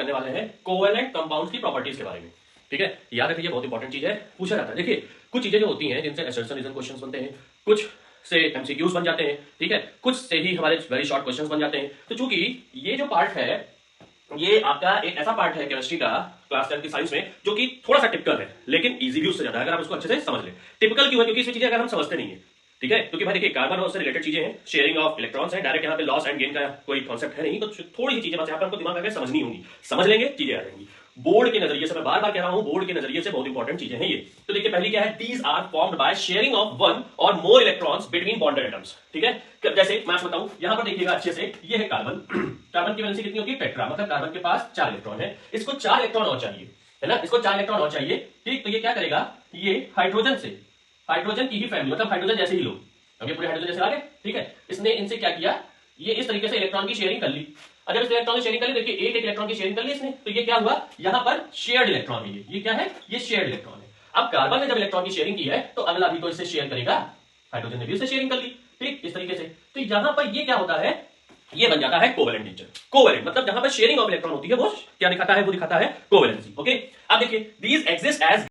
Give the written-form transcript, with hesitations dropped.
करने वाले हैं कोवेलेंट कंपाउंड्स की प्रॉपर्टीज के बारे में। ठीक है, याद रखिए बहुत इंपॉर्टेंट चीज है, पूछा जाता है। देखिए कुछ चीजें जो होती हैं जिनसे असर्शन क्वेश्चंस बनते हैं, कुछ से एमसीक्यूज बन जाते हैं, ठीक है, कुछ से ही हमारे वेरी शॉर्ट क्वेश्चंस बन जाते हैं। तो चूंकि ये जो पार्ट है ये आपका एक ऐसा पार्ट है केमिस्ट्री का क्लास 10 की साइंस में जो कि थोड़ा सा टिपिकल है लेकिन इजी भी उससे ज्यादा है अगर आप उसको अच्छे से समझ लें। टिपिकल क्यों है? क्योंकि इसमें चीजें अगर हम समझते नहीं है, ठीक है, क्योंकि भाई देखिए कार्बन और उससे रिलेटेड चीजें हैं, शेयरिंग ऑफ इलेक्ट्रॉन्स है, डायरेक्ट यहाँ पे लॉस एंड गेन का कोई कॉन्सेप्ट है नहीं, तो थोड़ी सी चीजें बस यहाँ पर हमको दिमाग में समझनी होंगी, समझ लेंगे चीजें आ जाएंगी। बोर्ड के नजरिए से मैं बार बार कह रहा हूं, बोर्ड के नजरिए से बहुत इंपॉर्टेंट चीजें हैं ये। तो देखिए पहली क्या है, these are formed by sharing of one और more electrons between bonded atoms. ठीक है, जैसे मैं आपको बताऊं, यहां पर देखिएगा अच्छे से, ये है कार्बन कार्बन की वैलेंसी कितनी होगी, टेट्रा, मतलब कार्बन के पास 4 इलेक्ट्रॉन है, इसको 4 इलेक्ट्रॉन और चाहिए, है ना, इसको 4 इलेक्ट्रॉन और चाहिए। ठीक, तो ये क्या करेगा, ये हाइड्रोजन से, हाइड्रोजन की ही फैमिली, मतलब हाइड्रोजन जैसे ही लोग, अब ये पूरे हाइड्रोजन जैसे आ गए, ठीक है, इसने इनसे क्या किया, ये इस तरीके से इलेक्ट्रॉन की शेयरिंग कर ली। अब जब इस इलेक्ट्रॉन की शेयरिंग कर ली, देखिए एक एक इलेक्ट्रॉन की शेयरिंग कर ली इसने, तो ये क्या हुआ, यहां पर शेयर्ड इलेक्ट्रॉन है, ये क्या है, ये शेयर्ड इलेक्ट्रॉन है। अब कार्बन ने जब इलेक्ट्रॉन की शेयरिंग की है तो अगला भी तो इससे शेयर करेगा, हाइड्रोजन ने भी इससे शेयरिंग कर ली, ठीक, इस तरीके से। तो यहां पर ये क्या होता है, ये बन जाता है कोवेलेंट नेचर। कोवेलेंट मतलब जहां पर शेयरिंग ऑफ इलेक्ट्रॉन होती है वो क्या दिखाता है, वो दिखाता है कोवेलेंसी। ओके, अब देखिए दीज एग्जिस्ट एज